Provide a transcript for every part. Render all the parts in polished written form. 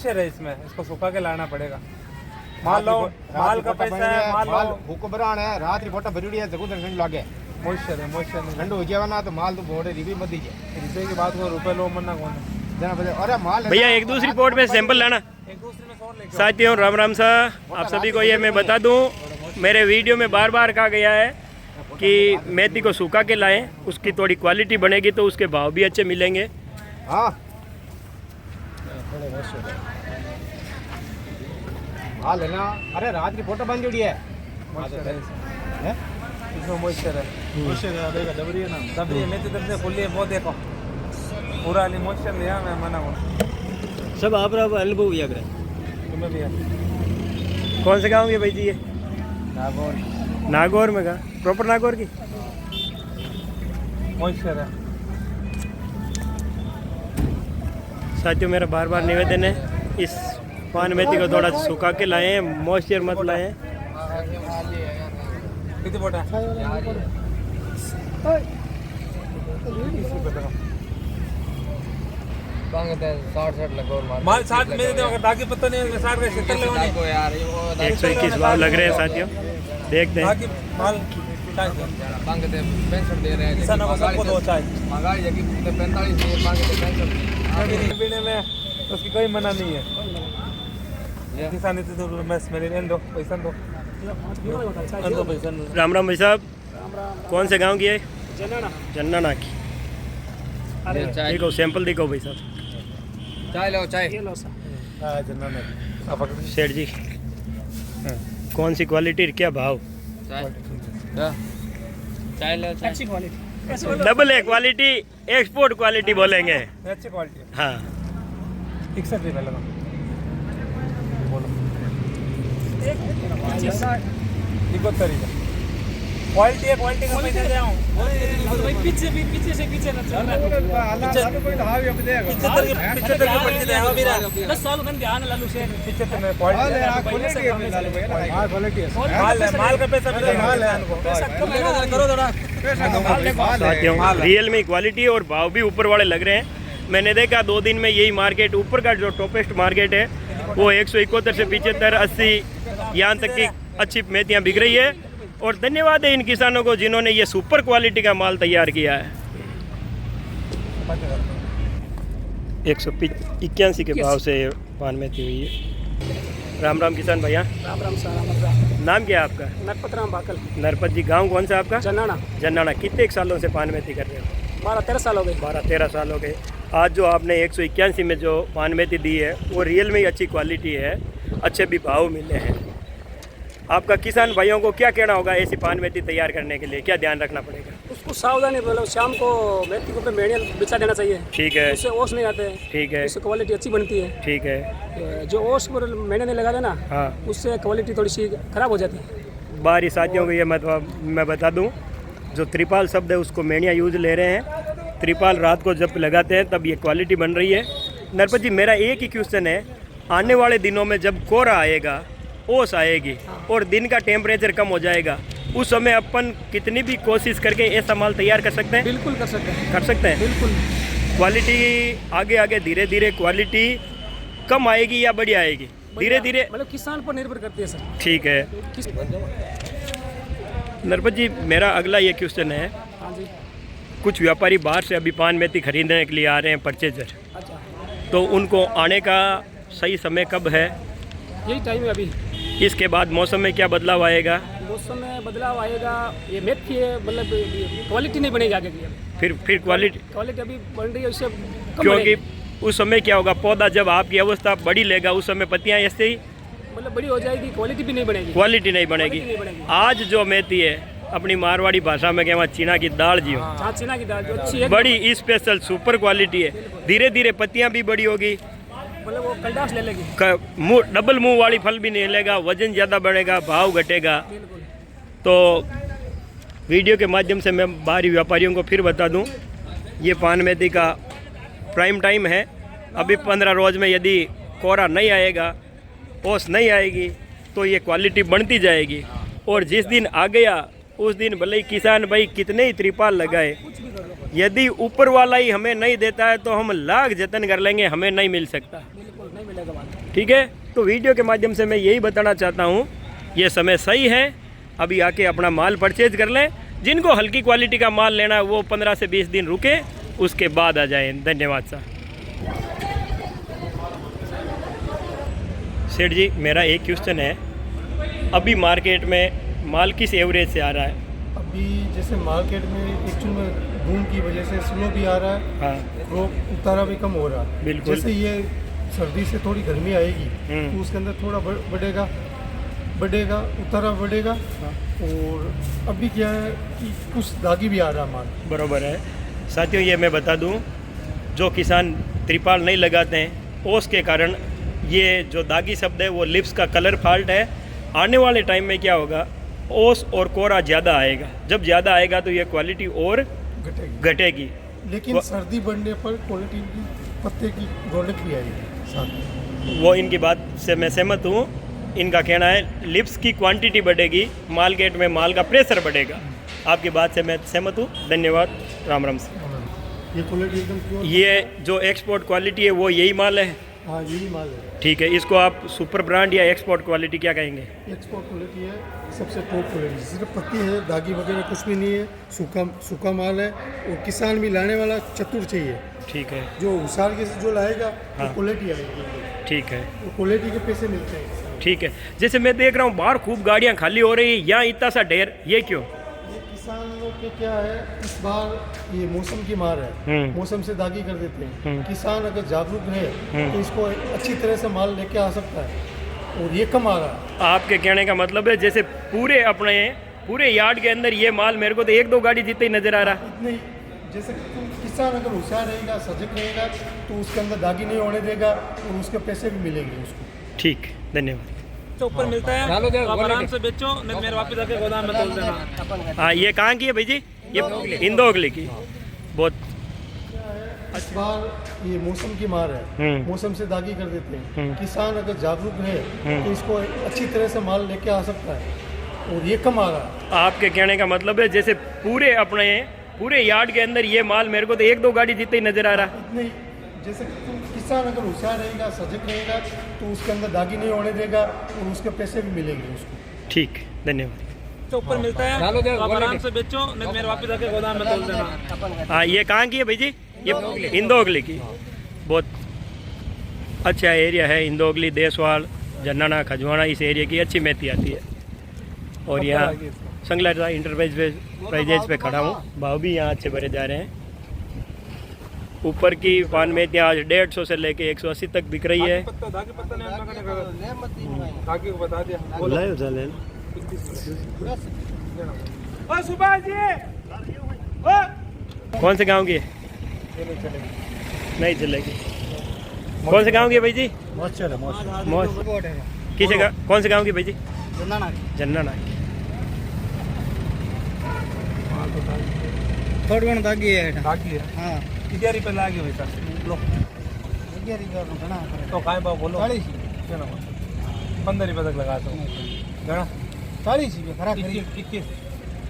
Moisture है इसमें, इसको सुखा के लाना पड़ेगा। मान लो माल का पैसा है, मान लो हुक्मरान है, रात रिपोर्ट भरी है, जगह ठंड लागे मॉइस्चर है, मॉइस्चर नहीं ठंड हो जाए ना तो माल तो बोरे रिवी मत दीजिए। रुपये की बात को रुपये लो मरना कौन है जना बजे। अरे माल भैया एक दूसरी पोर्ट में सैंपल लाना। एक दूसरे में सौर लेके साथियों राम राम सा, आप सभी को ये मैं बता दूं, मेरे वीडियो में बार बार कहा गया है कि मेथी को सूखा के लाएं, उसकी थोड़ी क्वालिटी बनेगी तो उसके भाव भी अच्छे मिलेंगे। हाँ माल है ना। अरे रात की फोटो बन जोड़ी है, मॉइस्चर है इसमें, हैं? इसमें मॉइस्चर है, मॉइस्चर है, देखा दबरी है ना, दबरी है मेथी दब से खुली है, वो देखो पूरा वाली मॉइस्चर लिया मैं मना हूँ सब आप अनुभव हुआ करें। तुम्हें भी है। कौन से गाँव के भाई जी ये? नागौर नागौर में का प्रॉपर नागौर की मॉइस्चर है। साथियों मेरा बार बार निवेदन है, इस पान मेथी को थोड़ा सुखा के लाएं, मॉइस्चर मत लाएं। कितने बोटा माल 60 मेरे दे, अगर दागी पत्ता नहीं 60 का 70 लगाने यार। 121 भाव लग रहे हैं साथियों, देखते हैं। दागी माल मांगे थे 65 दे रहे हैं, किसान को सबको दो चाय महंगाई है कि 45 दे मांगे थे 65। पीने में उसकी कोई मना नहीं है। किसान इतने तो मैं मेरे दो पैसा दो पैसा। राम राम भाई साहब, कौन से गांव की है? जन्नाना की। देखो सैंपल देखो भाई साहब। चाय लो चाय। सेठ जी कौन सी क्वालिटी, क्या भाव? चाय लो चाय। अच्छी क्वालिटी, डबल है क्वालिटी, एक्सपोर्ट क्वालिटी बोलेंगे। अच्छी क्वालिटी है। हाँ 61 रुपये लगा बोलो। 71 क्वालिटी है, क्वालिटी का मैं दे रहा हूँ। पीछे से पीछे न चल 75 की पट्टी दे हाँ मेरा 10 साल का ध्यान लालू से 75 में क्वालिटी है। माल का पैसा करो थोड़ा साथियों, रियल में क्वालिटी और भाव भी ऊपर वाले लग रहे हैं। मैंने देखा 2 दिन में यही मार्केट ऊपर का जो टॉपेस्ट मार्केट है वो 171 से 75, 80 यहाँ तक की अच्छी मेथियाँ बिक रही है। और धन्यवाद है इन किसानों को जिन्होंने ये सुपर क्वालिटी का माल तैयार किया है। 181 के भाव से पान मेथी हुई है। राम राम किसान भैया। राम राम सारा। नाम क्या है आपका? नरपत राम बाकल। नरपत जी, गांव कौन सा आपका? जन्नाना। जन्नाना। कितने सालों से पान मेथी कर रहे हो? 12-13 साल हो गए। 12-13 साल हो गए। आज जो आपने 181 में जो पान मेथी दी है वो रियल में ही अच्छी क्वालिटी है, अच्छे भी भाव मिले हैं। आपका किसान भाइयों को क्या कहना होगा ऐसी पान मेथी तैयार करने के लिए, क्या ध्यान रखना पड़ेगा? उसको सावधानी मतलब शाम को मेथी के ऊपर मेढ़िया बिछा देना चाहिए। ठीक है, उससे ओस नहीं आते हैं। ठीक है, उससे क्वालिटी अच्छी बनती है। ठीक है। जो ओस पर मेढ़े नहीं लगा देना, हाँ, उससे क्वालिटी थोड़ी सी खराब हो जाती है। बारी साथियों को ये मैं बता दूं, जो त्रिपाल शब्द है उसको मेढ़िया यूज ले रहे हैं। त्रिपाल रात को जब लगाते हैं तब ये क्वालिटी बन रही है। नरपत जी मेरा एक ही क्वेश्चन है, आने वाले दिनों में जब कोहरा आएगा, ओस आएगी और दिन का टेम्परेचर कम हो जाएगा, उस समय अपन कितनी भी कोशिश करके ऐसा माल तैयार कर सकते हैं? बिल्कुल कर सकते हैं। कर सकते हैं। बिल्कुल। क्वालिटी आगे आगे धीरे धीरे क्वालिटी कम आएगी या बढ़िया आएगी? धीरे धीरे मतलब किसान पर निर्भर करती है सर। ठीक है। नरपत जी मेरा अगला ये क्वेश्चन है, हाँ जी। कुछ व्यापारी बाहर से अभी पान मेथी खरीदने के लिए आ रहे हैं, परचेजर, अच्छा, तो उनको आने का सही समय कब है? यही टाइम है अभी। इसके बाद मौसम में क्या बदलाव आएगा? मौसम में बदलाव आएगा। ये मेथी है, मतलब क्वालिटी नहीं बनेगी आगे की। फिर क्वालिटी अभी बन रही है, उससे कम क्योंकि बनेगी। उस समय क्या होगा, पौधा जब आपकी अवस्था बड़ी लेगा उस समय पत्तियां ऐसे ही मतलब बड़ी हो जाएगी, क्वालिटी भी नहीं बनेगी। क्वालिटी नहीं बनेगी। आज जो मेथी है अपनी मारवाड़ी भाषा में कहवा चीना की दाल जी हो, हाँ, चीना की दाल जो अच्छी है, बड़ी स्पेशल सुपर क्वालिटी है। धीरे धीरे पत्तियां भी बड़ी होगी, मतलब वो कलडास ले लेगी। डबल मुंह वाली फल भी नहीं लेगा, वजन ज़्यादा बढ़ेगा, भाव घटेगा। बिल्कुल। तो वीडियो के माध्यम से मैं बाहरी व्यापारियों को फिर बता दूं, ये पान मेथी का प्राइम टाइम है। अभी 15 रोज़ में यदि कोहरा नहीं आएगा, ओस नहीं आएगी, तो ये क्वालिटी बढ़ती जाएगी। और जिस दिन आ गया उस दिन भले ही किसान भाई कितने ही त्रिपाल लगाए, यदि ऊपर वाला ही हमें नहीं देता है तो हम लाख जतन कर लेंगे, हमें नहीं मिल सकता। बिल्कुल नहीं मिलेगा। ठीक है। तो वीडियो के माध्यम से मैं यही बताना चाहता हूँ, ये समय सही है, अभी आके अपना माल परचेज कर लें। जिनको हल्की क्वालिटी का माल लेना है वो 15 से 20 दिन रुके, उसके बाद आ जाएं। धन्यवाद सर। सेठ जी, मेरा एक क्वेश्चन है, अभी मार्केट में माल किस एवरेज से आ रहा है? अभी जैसे मार्केट में एक्चुअल में धूम की वजह से स्लो भी आ रहा है, हाँ क्रॉप उतारा भी कम हो रहा है। बिल्कुल। जैसे ये सर्दी से थोड़ी गर्मी आएगी तो उसके अंदर थोड़ा बढ़ेगा उतारा बढ़ेगा। और अभी क्या है कि कुछ दागी भी आ रहा है माल। बरोबर है साथियों। ये मैं बता दूं, जो किसान त्रिपाल नहीं लगाते हैं ओस के कारण ये जो दागी शब्द है वो लिप्स का कलर फॉल्ट है। आने वाले टाइम में क्या होगा, ओस और कोरा ज़्यादा आएगा। जब ज़्यादा आएगा तो ये क्वालिटी और घटेगी। लेकिन सर्दी बढ़ने पर क्वालिटी की पत्ते की रौनक भी आएगी साथ में। वो इनकी बात से मैं सहमत हूँ। इनका कहना है लिप्स की क्वांटिटी बढ़ेगी, मार्केट में माल का प्रेशर बढ़ेगा। आपकी बात से मैं सहमत हूँ। धन्यवाद। राम राम से। ये क्वालिटी एकदम प्योर। ये जो एक्सपोर्ट क्वालिटी है वो यही माल है? हाँ यही माल है। ठीक है। इसको आप सुपर ब्रांड या एक्सपोर्ट क्वालिटी क्या कहेंगे? एक्सपोर्ट क्वालिटी है, सबसे टॉप क्वालिटी। सिर्फ पत्ती है, दागी वगैरह कुछ भी नहीं है, सूखा माल है। और किसान भी लाने वाला चतुर चाहिए। ठीक है। जो हुशार के जो लाएगा हाँ। वो क्वालिटी आएगी। ठीक है। वो क्वालिटी के पैसे मिलते हैं। ठीक है। जैसे मैं देख रहा हूँ बाहर खूब गाड़ियाँ खाली हो रही है, यहाँ इतना सा ढेर, ये क्यों? ये किसानों के क्या है, इस बार ये मौसम की मार है, मौसम से दागी कर देते हैं। किसान अगर जागरूक रहे तो इसको अच्छी तरह से माल लेके आ सकता है। और ये कम आ रहा है। आपके कहने का मतलब है जैसे पूरे यार्ड के अंदर ये माल मेरे को तो 1-2 गाड़ी जितना ही नजर आ रहा है। इतने जैसे किसान अगर होशियार रहेगा, सजग रहेगा तो उसके अंदर दागी नहीं होने देगा और उसके पैसे भी मिलेंगे उसको। ठीक, धन्यवाद। तो ऊपर मिलता है तो आप आराम से बेचो, नहीं तो मेरे वापस आके गोदाम में तोल देना। हाँ, ये कहाँ की है भाई जी? ये इंदौगली की। बहुत इस बार ये मौसम की मार है, मौसम से दागी कर देते हैं। किसान अगर जागरूक रहे तो इसको अच्छी तरह से माल लेके आ सकता है। और ये कम आ रहा है। आपके कहने का मतलब है जैसे पूरे यार्ड के अंदर ये माल मेरे को तो 1-2 गाड़ी जितना ही नजर आ रहा है। इतने जैसे किसान अगर होशियार रहेगा, सजग रहेगा तो उसके अंदर दागी नहीं होने देगा और उसके पैसे भी मिलेंगे उसको। ठीक, धन्यवाद। तो ऊपर मिलता है तो आप आराम से बेचो, नहीं तो मेरे वापस आके गोदाम में तोल देना। हाँ, ये कहाँ की है भाई जी? ये इंदौगली की। बहुत अच्छा एरिया है इंदौगली, देसवाल, जन्नाना, खजवाना, इस एरिया की अच्छी मेथी आती है। और यहाँ संगला इंटरप्राइजेज पे खड़ा हूँ। भाव भी यहाँ अच्छे भरे जा रहे हैं। ऊपर की पान मेथियाँ आज 150 से लेके 180 तक बिक रही है। कौन से गांव की है? नहीं चलेगी। कौन से गांव की है भाई जी? कौन से गांव की भाई जी? जन्नाना की। थोड़ी दागी है। बाकी है। हाँ, 11 रुपये लागे भाई साहब। लो 11 घना तो काय भाव बोलो? 40 15 रुपये तक लगा दो। घना 40 रुपये खरा 21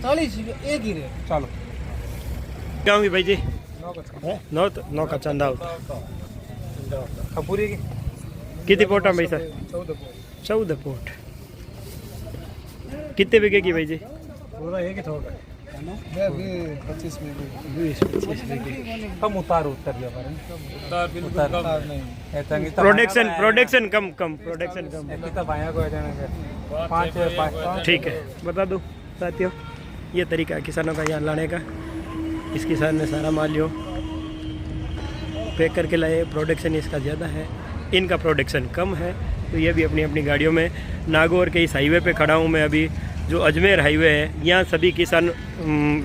40 रुपये एक ही रे। चलो गाँव की भाई जी? नौ का चंदा होता। खपूरी की कितनी पोटा भाई सर? 14 पोट। कितने बीघे की भाई जी? पूरा एक ही थोड़ा 25 में 20-25 बीघे। कम उतार दिया उतार नहीं प्रोडक्शन कम कितना पाया को जाने 5 ठीक है, बता दो साथियों। ये तरीका है किसानों का यहाँ लाने का। इस किसान ने सारा माल जो पैक करके लाए, प्रोडक्शन इसका ज़्यादा है, इनका प्रोडक्शन कम है। तो ये भी अपनी अपनी गाड़ियों में, नागौर के इस हाईवे पे खड़ा हूँ मैं अभी, जो अजमेर हाईवे है। यहाँ सभी किसान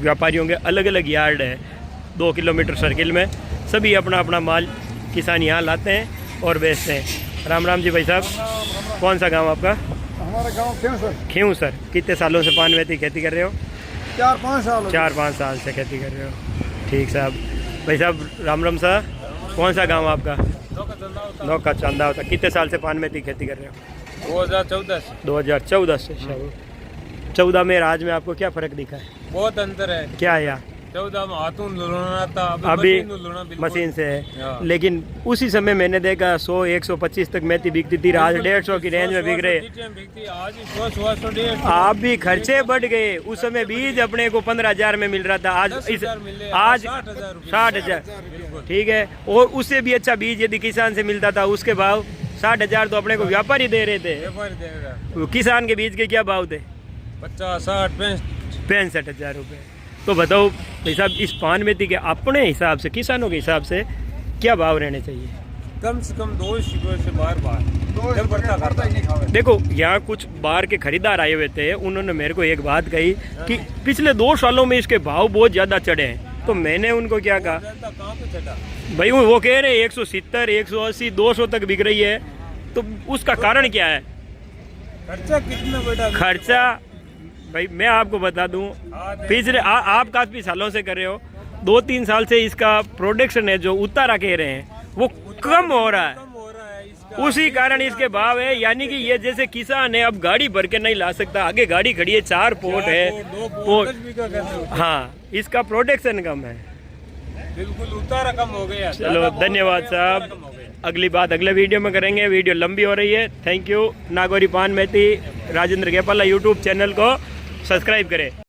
व्यापारियों के अलग अलग यार्ड है, 2 किलोमीटर सर्किल में। सभी अपना अपना माल किसान यहाँ लाते हैं और बेचते हैं। राम राम जी भाई साहब, कौन सा गांव आपका? हमारा गाँव खेऊ सर। कितने सालों से पान मेथी खेती कर रहे हो? 4-5 साल। 4-5 साल से खेती कर रहे हो। ठीक साहब। भाई साहब राम राम साहब, कौन सा गांव आपका? नौका चंदा होता। कितने साल से पान मेथी खेती कर रहे हो? 2014 से। 14 में आज में आपको क्या फ़र्क दिखा है? बहुत अंतर है। क्या है यहाँ? 14 में हाथों लुढ़ाना था, अभी मशीन लुढ़ाना बिल्कुल। मशीन से है। हाँ। लेकिन उसी समय मैंने देखा 100 125 तक मेथी बिकती थी, आज 150 की रेंज में बिक रहे। आज 100 आप भी खर्चे बढ़ गए। उस समय बीज अपने को 15,000 में मिल रहा था, आज आज 60,000। ठीक है, और उससे भी अच्छा बीज यदि किसान से मिलता था उसके भाव 60,000 तो अपने को व्यापारी दे रहे थे। किसान के बीज के क्या भाव थे? 50, 60, 65,000 रुपये। तो बताओ भाई साहब, इस पान मेथी के अपने हिसाब से, किसानों के हिसाब से क्या भाव रहने चाहिए? कम से कम 2 से बार। देखो, यहाँ कुछ बाहर के खरीदार आए हुए थे, उन्होंने मेरे को एक बात कही कि पिछले 2 सालों में इसके भाव बहुत ज़्यादा चढ़े हैं। तो मैंने उनको क्या कहा, भाई वो कह रहे 170, 180, 200 तक बिक रही है, तो उसका कारण क्या है? खर्चा कितना बेटा? खर्चा भाई मैं आपको बता दूं, पिछले आप काफ़ी सालों से कर रहे हो, 2-3 साल से इसका प्रोडक्शन है जो उतारा कह रहे हैं वो कम हो रहा है, उसी कारण इसके भाव है। यानी कि ये जैसे किसान है, अब गाड़ी भर के नहीं ला सकता, आगे गाड़ी खड़ी है, 4 पोट है, हाँ, इसका प्रोडक्शन कम है, बिल्कुल उतारा कम हो गया। चलो धन्यवाद साहब, अगली बात अगले वीडियो में करेंगे, वीडियो लंबी हो रही है। Thank you. नागौरी पान मेथी राजेंद्र गेपाला यूट्यूब चैनल को सब्सक्राइब करें।